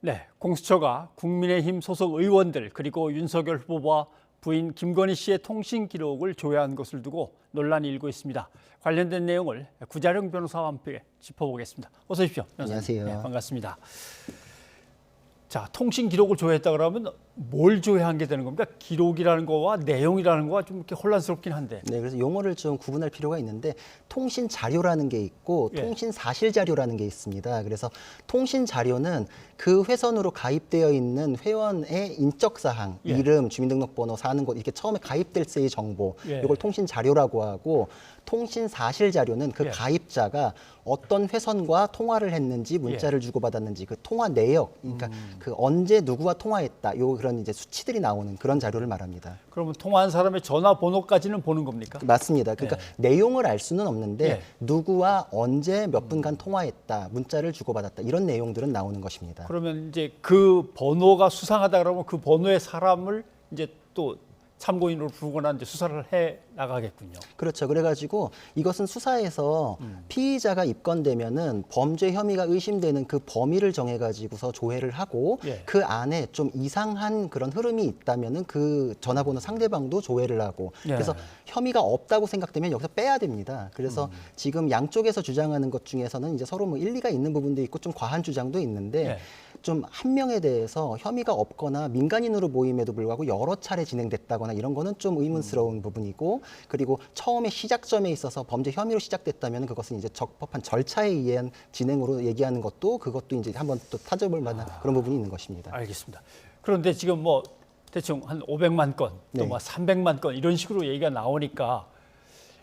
네, 공수처가 국민의힘 소속 의원들 그리고 윤석열 후보와 부인 김건희 씨의 통신 기록을 조회한 것을 두고 논란이 일고 있습니다. 관련된 내용을 구자룡 변호사와 함께 짚어보겠습니다. 어서 오십시오. 변호사님. 안녕하세요. 네, 반갑습니다. 자, 통신 기록을 조회했다 그러면 뭘 조회한 게 되는 겁니까? 기록이라는 거와 내용이라는 거가 좀 이렇게 혼란스럽긴 한데. 네, 그래서 용어를 좀 구분할 필요가 있는데 통신 자료라는 게 있고 예. 통신 사실 자료라는 게 있습니다. 그래서 통신 자료는 그 회선으로 가입되어 있는 회원의 인적 사항, 예. 이름, 주민등록번호, 사는 곳 이렇게 처음에 가입될 때의 정보, 예. 이걸 통신 자료라고 하고 통신 사실 자료는 그 예. 가입자가 어떤 회선과 통화를 했는지 문자를 주고받았는지 그 통화 내역, 그러니까 그 언제 누구와 통화했다, 요 그런 이제 수치들이 나오는 그런 자료를 말합니다. 그러면 통화한 사람의 전화번호까지는 보는 겁니까? 맞습니다. 그러니까 내용을 알 수는 없는데 예. 누구와 언제 몇 분간 통화했다, 문자를 주고받았다 이런 내용들은 나오는 것입니다. 그러면 이제 그 번호가 수상하다 그러면 그 번호의 사람을 이제 또 참고인으로 부르거나 이제 수사를 해 나가겠군요. 그렇죠. 그래가지고 이것은 수사에서 피의자가 입건되면은 범죄 혐의가 의심되는 그 범위를 정해가지고서 조회를 하고 예. 그 안에 좀 이상한 그런 흐름이 있다면은 그 전화번호 상대방도 조회를 하고 예. 그래서 혐의가 없다고 생각되면 여기서 빼야 됩니다. 그래서 지금 양쪽에서 주장하는 것 중에서는 이제 서로 뭐 일리가 있는 부분도 있고 좀 과한 주장도 있는데 예. 좀 한 명에 대해서 혐의가 없거나 민간인으로 모임에도 불구하고 여러 차례 진행됐다거나 이런 거는 좀 의문스러운 부분이고 그리고 처음에 시작점에 있어서 범죄 혐의로 시작됐다면 그것은 이제 적법한 절차에 의한 진행으로 얘기하는 것도 그것도 이제 한번 또 타져볼 만한 그런 부분이 있는 것입니다. 알겠습니다. 그런데 지금 뭐 대충 한 500만 건, 또 네. 뭐 300만 건 이런 식으로 얘기가 나오니까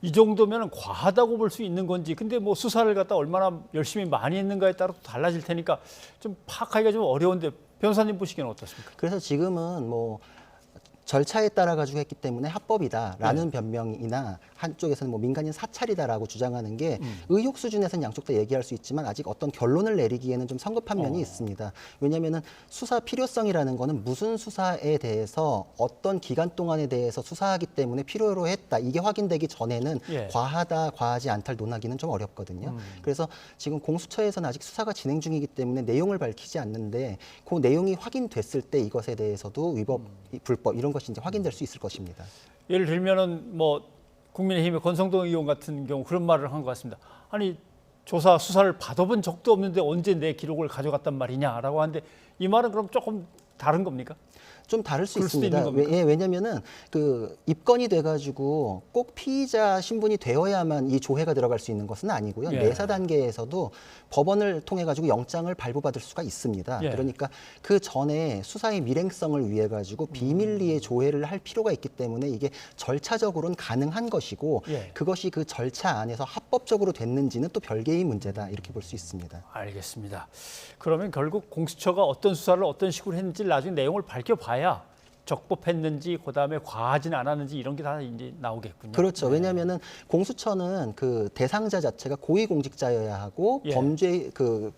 이 정도면 과하다고 볼 수 있는 건지, 근데 뭐 수사를 갖다 얼마나 열심히 많이 했는가에 따라 또 달라질 테니까 좀 파악하기가 좀 어려운데 변호사님 보시기에는 어떻습니까? 그래서 지금은 뭐 절차에 따라 가지고 했기 때문에 합법이다라는 변명이나 한쪽에서는 뭐 민간인 사찰이다라고 주장하는 게 의혹 수준에서는 양쪽 다 얘기할 수 있지만 아직 어떤 결론을 내리기에는 좀 성급한 면이 있습니다. 왜냐하면은 수사 필요성이라는 거는 무슨 수사에 대해서 어떤 기간 동안에 대해서 수사하기 때문에 필요로 했다 이게 확인되기 전에는 예. 과하다 과하지 않다를 논하기는 좀 어렵거든요. 그래서 지금 공수처에서는 아직 수사가 진행 중이기 때문에 내용을 밝히지 않는데 그 내용이 확인됐을 때 이것에 대해서도 위법, 불법 이런 것이 이제 확인될 수 있을 것입니다. 예를 들면은 뭐 국민의힘의 권성동 의원 같은 경우 그런 말을 한 것 같습니다. 아니 조사 수사를 받아본 적도 없는데 언제 내 기록을 가져갔단 말이냐라고 하는데 이 말은 그럼 조금 다른 겁니까? 좀 다를 수 그럴 수도 있습니다. 있는 겁니까? 왜냐면은 그 입건이 돼가지고 꼭 피의자 신분이 되어야만 이 조회가 들어갈 수 있는 것은 아니고요. 예. 내사 단계에서도 법원을 통해 가지고 영장을 발부받을 수가 있습니다. 예. 그러니까 그 전에 수사의 밀행성을 위해 가지고 비밀리에 조회를 할 필요가 있기 때문에 이게 절차적으로는 가능한 것이고 예. 그것이 그 절차 안에서 합법적으로 됐는지는 또 별개의 문제다 이렇게 볼 수 있습니다. 알겠습니다. 그러면 결국 공수처가 어떤 수사를 어떤 식으로 했는지 나중에 내용을 밝혀봐야 적법했는지 그다음에 과하지는 않았는지 이런 게 다 이제 나오겠군요. 그렇죠. 왜냐하면은 공수처는 그 대상자 자체가 고위공직자여야 하고 예. 범죄 그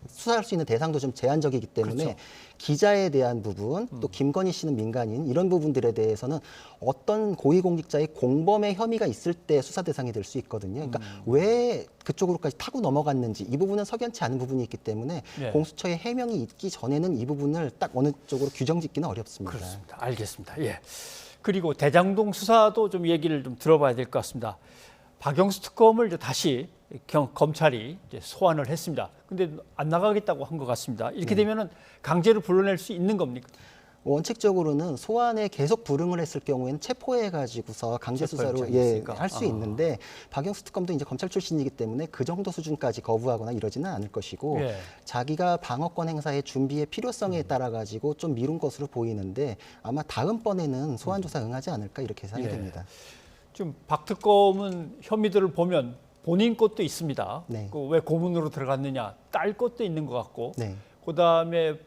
수사할 수 있는 대상도 좀 제한적이기 때문에 그렇죠. 기자에 대한 부분 또 김건희 씨는 민간인 이런 부분들에 대해서는 어떤 고위공직자의 공범의 혐의가 있을 때 수사 대상이 될 수 있거든요. 그러니까 왜 그쪽으로까지 타고 넘어갔는지 이 부분은 석연치 않은 부분이 있기 때문에 예. 공수처의 해명이 있기 전에는 이 부분을 딱 어느 쪽으로 규정짓기는 어렵습니다. 그렇습니다. 알겠습니다. 예. 그리고 대장동 수사도 좀 얘기를 좀 들어봐야 될 것 같습니다. 박영수 특검을 이제 다시 검찰이 이제 소환을 했습니다. 근데 안 나가겠다고 한 것 같습니다. 이렇게 되면은 강제로 불러낼 수 있는 겁니까? 원칙적으로는 소환에 계속 불응을 했을 경우에는 체포해가지고서 강제 수사로 할 수 있는데 박영수 특검도 이제 검찰 출신이기 때문에 그 정도 수준까지 거부하거나 이러지는 않을 것이고 예. 자기가 방어권 행사의 준비의 필요성에 따라 가지고 좀 미룬 것으로 보이는데 아마 다음번에는 소환 조사 응하지 않을까 이렇게 예상이 예. 됩니다. 지금 박 특검은 혐의들을 보면 본인 것도 있습니다. 네. 그 왜 고문으로 들어갔느냐, 딸 것도 있는 것 같고, 네. 그다음에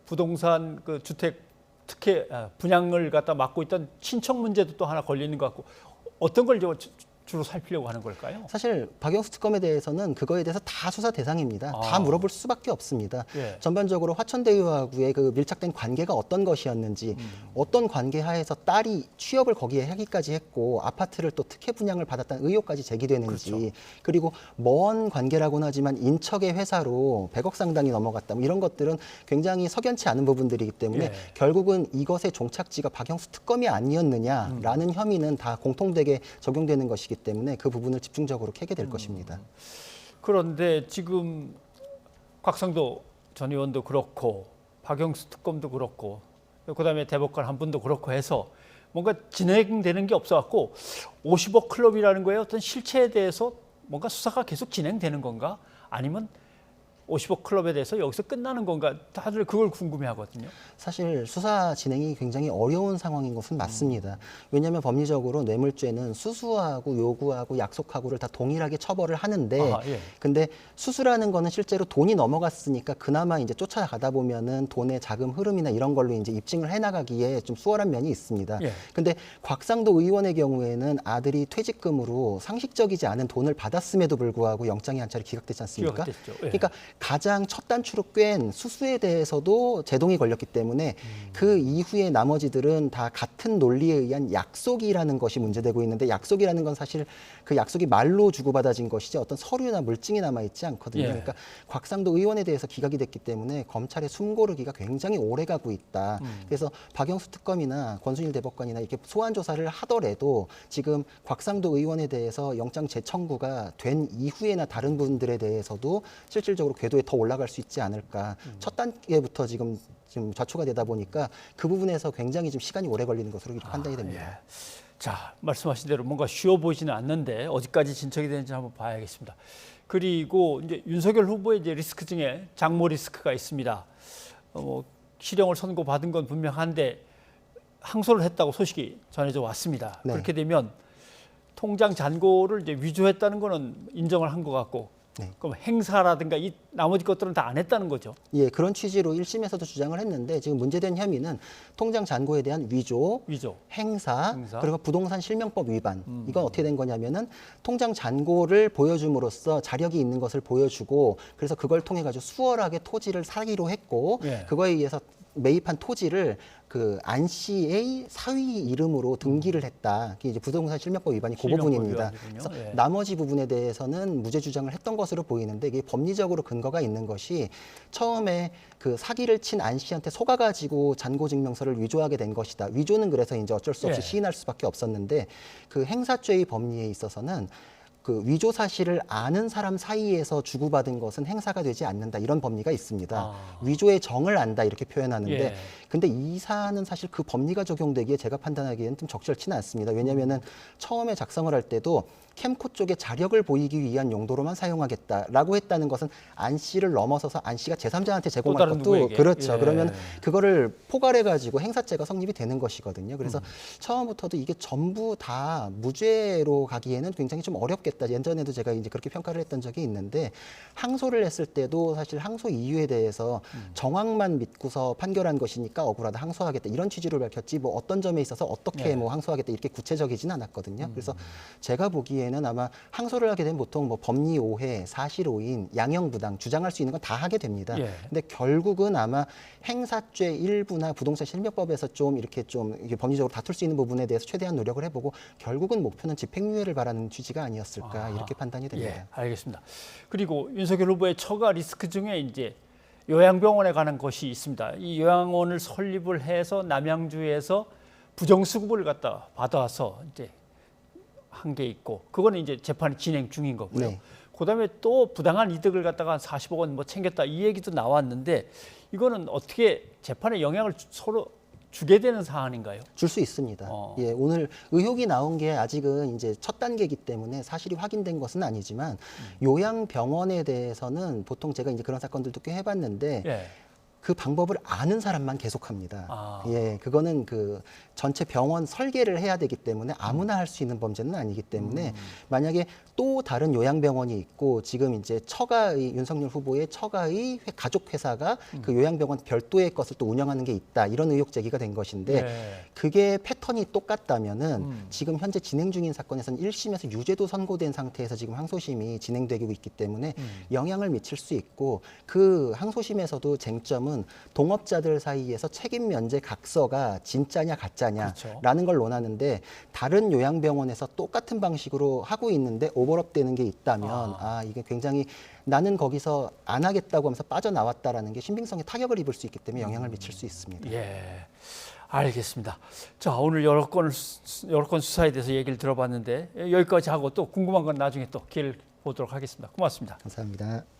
부동산 그 주택 특혜 분양을 갖다 맡고 있던 친척 문제도 또 하나 걸리는 것 같고 어떤 걸 주로 살피려고 하는 걸까요? 사실 박영수 특검에 대해서는 그거에 대해서 다 수사 대상입니다. 다 물어볼 수밖에 없습니다. 예. 전반적으로 화천대유하고의 그 밀착된 관계가 어떤 것이었는지, 어떤 관계 하에서 딸이 취업을 거기에 하기까지 했고 아파트를 또 특혜 분양을 받았다는 의혹까지 제기되는지, 그렇죠. 그리고 먼 관계라고는 하지만 인척의 회사로 100억 상당이 넘어갔다. 뭐 이런 것들은 굉장히 석연치 않은 부분들이기 때문에 예. 결국은 이것의 종착지가 박영수 특검이 아니었느냐라는 혐의는 다 공통되게 적용되는 것이기 때문에 그 부분을 집중적으로 캐게 될 것입니다. 그런데 지금 곽상도 전 의원도 그렇고 박영수 특검도 그렇고 그다음에 대법관 한 분도 그렇고 해서 뭔가 진행되는 게 없어갖고 50억 클럽이라는 거에 어떤 실체에 대해서 뭔가 수사가 계속 진행되는 건가? 아니면 50억 클럽에 대해서 여기서 끝나는 건가? 다들 그걸 궁금해하거든요. 사실 수사 진행이 굉장히 어려운 상황인 것은 맞습니다. 왜냐하면 법리적으로 뇌물죄는 수수하고 요구하고 약속하고를 다 동일하게 처벌을 하는데, 아하, 예. 근데 수수라는 거는 실제로 돈이 넘어갔으니까 그나마 이제 쫓아가다 보면은 돈의 자금 흐름이나 이런 걸로 이제 입증을 해나가기에 좀 수월한 면이 있습니다. 예. 근데 곽상도 의원의 경우에는 아들이 퇴직금으로 상식적이지 않은 돈을 받았음에도 불구하고 영장이 한 차례 기각되지 않습니까? 기각됐죠. 예. 그러니까 가장 첫 단추로 꿰인 수수에 대해서도 제동이 걸렸기 때문에 그 이후에 나머지들은 다 같은 논리에 의한 약속이라는 것이 문제되고 있는데, 약속이라는 건 사실 그 약속이 말로 주고받아진 것이지 어떤 서류나 물증이 남아있지 않거든요. 예. 그러니까 곽상도 의원에 대해서 기각이 됐기 때문에 검찰의 숨고르기가 굉장히 오래 가고 있다. 그래서 박영수 특검이나 권순일 대법관이나 이렇게 소환 조사를 하더라도 지금 곽상도 의원에 대해서 영장 재청구가 된 이후에나 다른 분들에 대해서도 실질적으로 궤도에 더 올라갈 수 있지 않을까. 첫 단계부터 지금 좌초가 되다 보니까 그 부분에서 굉장히 좀 시간이 오래 걸리는 것으로 이렇게 판단이 됩니다. 예. 자, 말씀하신 대로 뭔가 쉬워 보이지는 않는데 어디까지 진척이 되는지 한번 봐야겠습니다. 그리고 이제 윤석열 후보의 이제 리스크 중에 장모 리스크가 있습니다. 실형을 선고받은 건 분명한데 항소를 했다고 소식이 전해져 왔습니다. 네. 그렇게 되면 통장 잔고를 이제 위조했다는 거는 인정을 한 것 같고, 네. 그럼 행사라든가 이 나머지 것들은 다 안 했다는 거죠. 예, 그런 취지로 1심에서도 주장을 했는데 지금 문제된 혐의는 통장 잔고에 대한 위조, 행사. 그리고 부동산 실명법 위반. 이건 어떻게 된 거냐면은 통장 잔고를 보여줌으로써 자력이 있는 것을 보여주고, 그래서 그걸 통해 가지고 수월하게 토지를 사기로 했고, 예. 그거에 의해서 매입한 토지를 그 안 씨의 사위 이름으로 등기를 했다. 그게 이제 부동산 실명법 위반이 그 실명법 부분입니다. 위반이군요. 그래서 예. 나머지 부분에 대해서는 무죄 주장을 했던 것으로 보이는데, 이게 법리적으로 근거가 있는 것이 처음에 그 사기를 친 안 씨한테 속아가지고 잔고 증명서를 위조하게 된 것이다. 위조는 그래서 이제 어쩔 수 없이 예. 시인할 수밖에 없었는데, 그 행사죄의 법리에 있어서는 그 위조 사실을 아는 사람 사이에서 주고받은 것은 행사가 되지 않는다, 이런 법리가 있습니다. 위조의 정을 안다 이렇게 표현하는데, 예. 근데 이 사안은 사실 그 법리가 적용되기에 제가 판단하기에는 좀 적절치는 않습니다. 왜냐하면은 처음에 작성을 할 때도 캠코 쪽에 자력을 보이기 위한 용도로만 사용하겠다라고 했다는 것은 안 씨를 넘어서서 안 씨가 제3자한테 제공할 다른 것도 누구에게. 그렇죠. 예. 그러면 그거를 포괄해가지고 행사죄가 성립이 되는 것이거든요. 그래서 처음부터도 이게 전부 다 무죄로 가기에는 굉장히 좀 어렵겠다. 예전에도 제가 이제 그렇게 평가를 했던 적이 있는데, 항소를 했을 때도 사실 항소 이유에 대해서 정황만 믿고서 판결한 것이니까 억울하다, 항소하겠다 이런 취지로 밝혔지, 뭐 어떤 점에 있어서 어떻게 네. 뭐 항소하겠다 이렇게 구체적이진 않았거든요. 그래서 제가 보기에는 아마 항소를 하게 되면 보통 뭐 법리 오해, 사실 오인, 양형 부당 주장할 수 있는 건 다 하게 됩니다. 예. 근데 결국은 아마 행사죄 일부나 부동산 실명법에서 좀 이렇게 이게 법리적으로 다툴 수 있는 부분에 대해서 최대한 노력을 해보고, 결국은 목표는 집행유예를 바라는 취지가 아니었을까 이렇게 판단이 됩니다. 예, 알겠습니다. 그리고 윤석열 후보의 처가 리스크 중에 이제 요양병원에 관한 것이 있습니다. 이 요양원을 설립을 해서 남양주에서 부정수급을 갖다 받아서 이제 한 게 있고, 그거는 이제 재판이 진행 중인 거고요. 네. 그다음에 또 부당한 이득을 갖다가 한 40억 원 뭐 챙겼다 이 얘기도 나왔는데, 이거는 어떻게 재판에 영향을 서로 주게 되는 사안인가요? 줄 수 있습니다. 예, 오늘 의혹이 나온 게 아직은 이제 첫 단계이기 때문에 사실이 확인된 것은 아니지만, 요양병원에 대해서는 보통 제가 이제 그런 사건들도 꽤 해봤는데, 예. 그 방법을 아는 사람만 계속합니다. 아. 예, 그거는 그 전체 병원 설계를 해야 되기 때문에 아무나 할 수 있는 범죄는 아니기 때문에 만약에 또 다른 요양병원이 있고 지금 이제 처가의 윤석열 후보의 처가의 가족 회사가 그 요양병원 별도의 것을 또 운영하는 게 있다 이런 의혹 제기가 된 것인데 네. 그게 패턴이 똑같다면은 지금 현재 진행 중인 사건에서는 1심에서 유죄도 선고된 상태에서 지금 항소심이 진행되고 있기 때문에 영향을 미칠 수 있고 그 항소심에서도 쟁점은 동업자들 사이에서 책임 면제 각서가 진짜냐 가짜냐라는 그렇죠. 걸 논하는데 다른 요양병원에서 똑같은 방식으로 하고 있는데 오버랩 되는 게 있다면 이게 굉장히 나는 거기서 안 하겠다고 하면서 빠져나왔다라는 게 신빙성에 타격을 입을 수 있기 때문에 영향을 미칠 수 있습니다. 예, 알겠습니다. 자, 오늘 여러 건 수사에 대해서 얘기를 들어봤는데 여기까지 하고 또 궁금한 건 나중에 또 기회를 보도록 하겠습니다. 고맙습니다. 감사합니다.